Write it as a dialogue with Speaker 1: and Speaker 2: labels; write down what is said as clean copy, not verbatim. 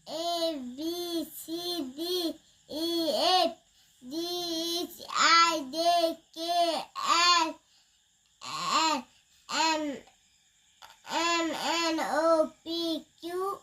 Speaker 1: A B C D E F G H I J K L M N O P Q